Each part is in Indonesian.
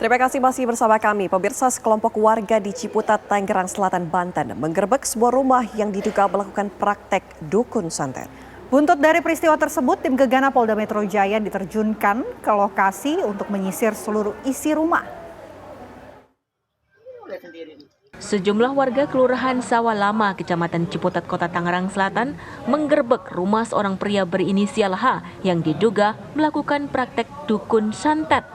Terima kasih masih bersama kami. Pemirsa, sekelompok warga di Ciputat, Tangerang Selatan, Banten menggerebek sebuah rumah yang diduga melakukan praktek dukun santet. Buntut dari peristiwa tersebut, tim Gegana Polda Metro Jaya diterjunkan ke lokasi untuk menyisir seluruh isi rumah. Sejumlah warga Kelurahan Sawah Lama, Kecamatan Ciputat, Kota Tangerang Selatan menggerebek rumah seorang pria berinisial H yang diduga melakukan praktek dukun santet.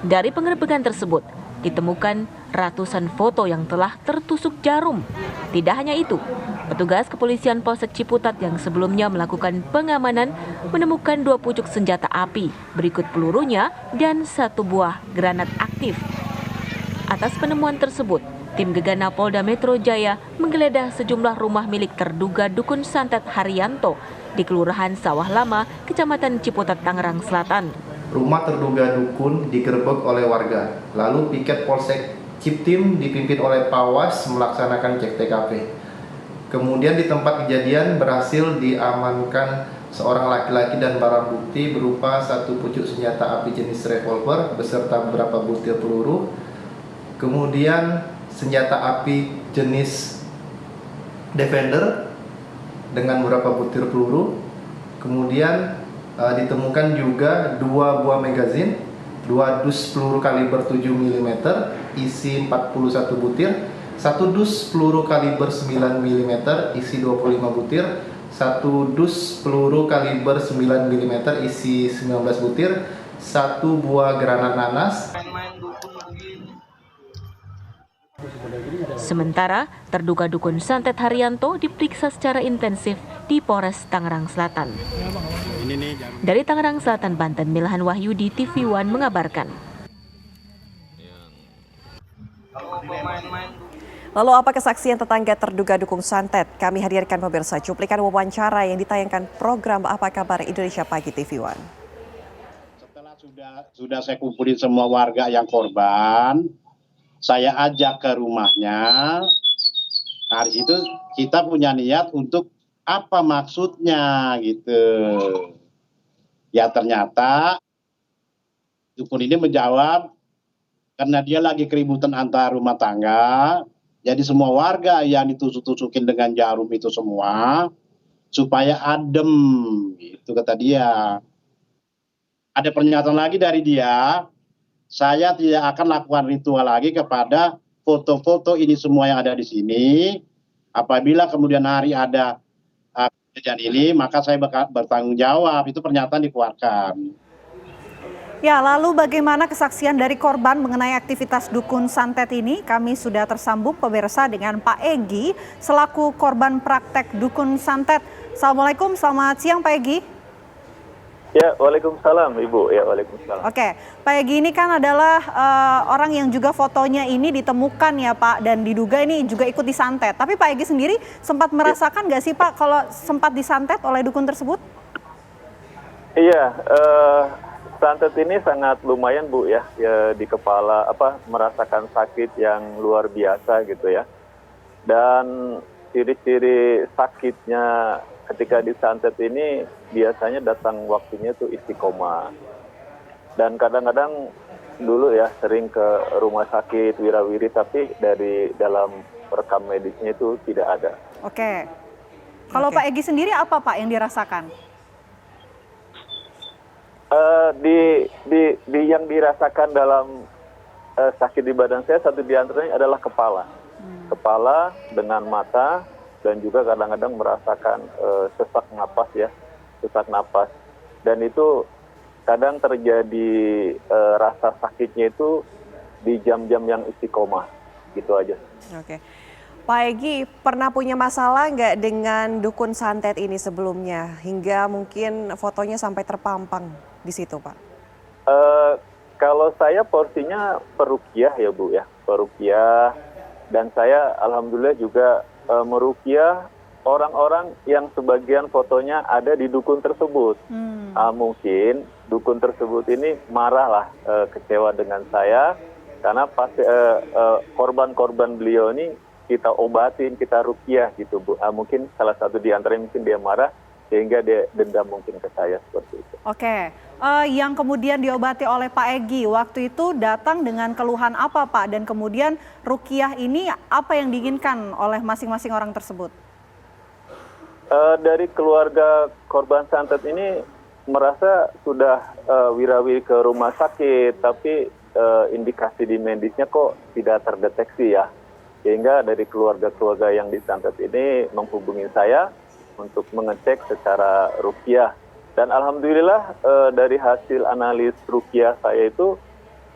Dari penggerebekan tersebut, ditemukan ratusan foto yang telah tertusuk jarum. Tidak hanya itu, petugas kepolisian Polsek Ciputat yang sebelumnya melakukan pengamanan menemukan 2 pucuk senjata api, berikut pelurunya dan 1 buah granat aktif. Atas penemuan tersebut, tim Gegana Polda Metro Jaya menggeledah sejumlah rumah milik terduga dukun santet Haryanto di Kelurahan Sawah Lama, Kecamatan Ciputat, Tangerang Selatan. Rumah terduga dukun digerebek oleh warga. Lalu piket Polsek Ciptim dipimpin oleh Pawas melaksanakan cek TKP. Kemudian di tempat kejadian berhasil diamankan seorang laki-laki dan barang bukti berupa 1 pucuk senjata api jenis revolver beserta beberapa butir peluru. Kemudian senjata api jenis Defender dengan beberapa butir peluru. Kemudian ditemukan juga 2 buah magazin, 2 dus peluru kaliber 7 mm isi 41 butir, 1 dus peluru kaliber 9 mm isi 25 butir, 1 dus peluru kaliber 9 mm isi 19 butir, 1 buah granat nanas. Sementara, terduga dukun santet Haryanto diperiksa secara intensif di Polres Tangerang Selatan. Dari Tangerang Selatan, Banten, Milhan Wahyudi, TV One mengabarkan. Lalu apa kesaksian tetangga terduga dukun santet? Kami hadirkan pemirsa cuplikan wawancara yang ditayangkan program Apa Kabar Indonesia Pagi TV One. Setelah sudah saya kumpulin semua warga yang korban, saya ajak ke rumahnya. Nah, di situ kita punya niat untuk apa maksudnya gitu. Ya ternyata dukun ini menjawab karena dia lagi keributan antar rumah tangga. Jadi semua warga yang ditusuk-tusukin dengan jarum itu semua supaya adem gitu kata dia. Ada pernyataan lagi dari dia. Saya tidak akan lakukan ritual lagi kepada foto-foto ini semua yang ada di sini. Apabila kemudian hari ada kejadian ini, maka saya bertanggung jawab. Itu pernyataan dikeluarkan. Ya, lalu bagaimana kesaksian dari korban mengenai aktivitas dukun santet ini? Kami sudah tersambung pemirsa dengan Pak Egi selaku korban praktek dukun santet. Assalamualaikum, selamat siang Pak Egi. Ya, waalaikumsalam Ibu. Ya, waalaikumsalam. Oke, Pak Egi ini kan adalah orang yang juga fotonya ini ditemukan ya Pak, dan diduga ini juga ikut disantet. Tapi Pak Egi sendiri sempat merasakan nggak sih Pak kalau sempat disantet oleh dukun tersebut? Iya, santet ini sangat lumayan Bu ya, di kepala merasakan sakit yang luar biasa gitu ya. Dan ciri-ciri sakitnya ketika disantet ini biasanya datang waktunya itu istiqomah. Dan kadang-kadang dulu ya sering ke rumah sakit wirawiri tapi dari dalam rekam medisnya itu tidak ada. Oke. Kalau Pak Egi sendiri apa Pak yang dirasakan? Yang dirasakan dalam sakit di badan saya satu di antaranya adalah kepala. Kepala dengan mata dan juga kadang-kadang merasakan sesak napas ya, sesak napas. Dan itu kadang terjadi rasa sakitnya itu di jam-jam yang istiqomah, gitu aja. Oke. Pak Egi, pernah punya masalah nggak dengan dukun santet ini sebelumnya? Hingga mungkin fotonya sampai terpampang di situ Pak? Kalau saya porsinya peruqyah ya Bu ya, peruqyah. Dan saya alhamdulillah juga meruqyah orang-orang yang sebagian fotonya ada di dukun tersebut. Mungkin dukun tersebut ini marah lah, kecewa dengan saya karena pasti korban-korban beliau ini kita obatin, kita ruqyah gitu Bu. Mungkin salah satu di antaranya mungkin dia marah sehingga dia dendam mungkin ke saya seperti itu. Oke, yang kemudian diobati oleh Pak Egy waktu itu datang dengan keluhan apa Pak? Dan kemudian ruqyah ini apa yang diinginkan oleh masing-masing orang tersebut? Dari keluarga korban santet ini merasa sudah wirawiri ke rumah sakit, tapi indikasi di medisnya kok tidak terdeteksi ya. Sehingga dari keluarga-keluarga yang disantet ini menghubungi saya untuk mengecek secara ruqyah. Dan alhamdulillah dari hasil analis ruqyah saya itu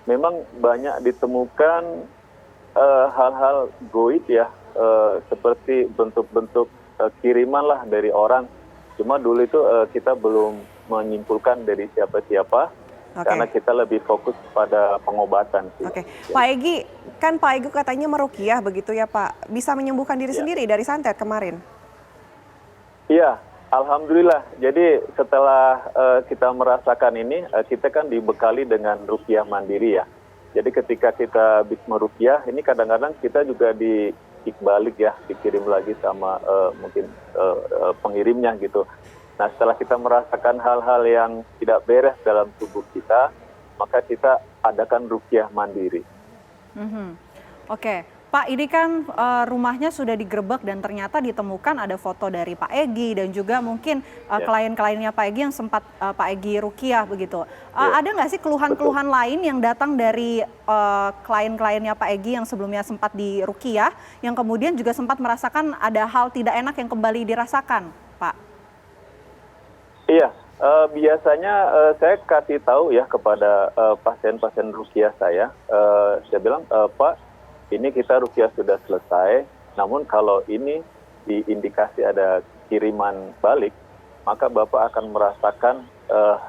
memang banyak ditemukan hal-hal goib ya, seperti bentuk-bentuk kiriman lah dari orang. Cuma dulu itu kita belum menyimpulkan dari siapa-siapa, karena kita lebih fokus pada pengobatan. Oke, Pak Egy, kan Pak Egy katanya meruqyah begitu ya Pak, bisa menyembuhkan diri sendiri dari santet kemarin? Iya, alhamdulillah. Jadi setelah kita merasakan ini, kita kan dibekali dengan ruqyah mandiri ya. Jadi ketika kita habis meruqyah, ini kadang-kadang kita juga balik ya, dikirim lagi sama mungkin pengirimnya gitu. Nah setelah kita merasakan hal-hal yang tidak beres dalam tubuh kita, maka kita adakan ruqyah mandiri. Oke, Pak, ini kan rumahnya sudah digerebek dan ternyata ditemukan ada foto dari Pak Egy dan juga mungkin klien-kliennya Pak Egy yang sempat Pak Egy ruqyah begitu. Ada nggak sih keluhan-keluhan lain yang datang dari klien-kliennya Pak Egy yang sebelumnya sempat diruqyah, yang kemudian juga sempat merasakan ada hal tidak enak yang kembali dirasakan, Pak? Iya, biasanya saya kasih tahu ya kepada pasien-pasien ruqyah saya bilang, Pak, ini kita ruqyah sudah selesai, namun kalau ini diindikasi ada kiriman balik, maka Bapak akan merasakan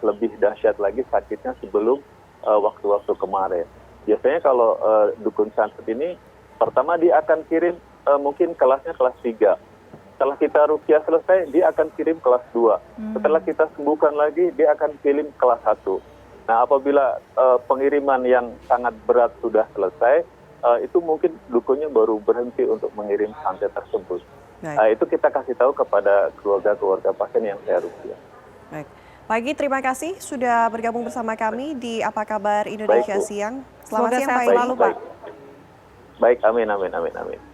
lebih dahsyat lagi sakitnya sebelum waktu-waktu kemarin. Biasanya kalau dukun santet ini, pertama dia akan kirim mungkin kelasnya kelas 3. Setelah kita ruqyah selesai, dia akan kirim kelas 2. Setelah kita sembuhkan lagi, dia akan kirim kelas 1. Nah, apabila pengiriman yang sangat berat sudah selesai, itu mungkin dukunnya baru berhenti untuk mengirim santet tersebut. Nah, itu kita kasih tahu kepada keluarga-keluarga pasien yang saya ruqyah. Baik, Pak Egy, terima kasih sudah bergabung bersama kami di Apa Kabar Indonesia Siang. Selamat siang Pak Egy. Baik, amin.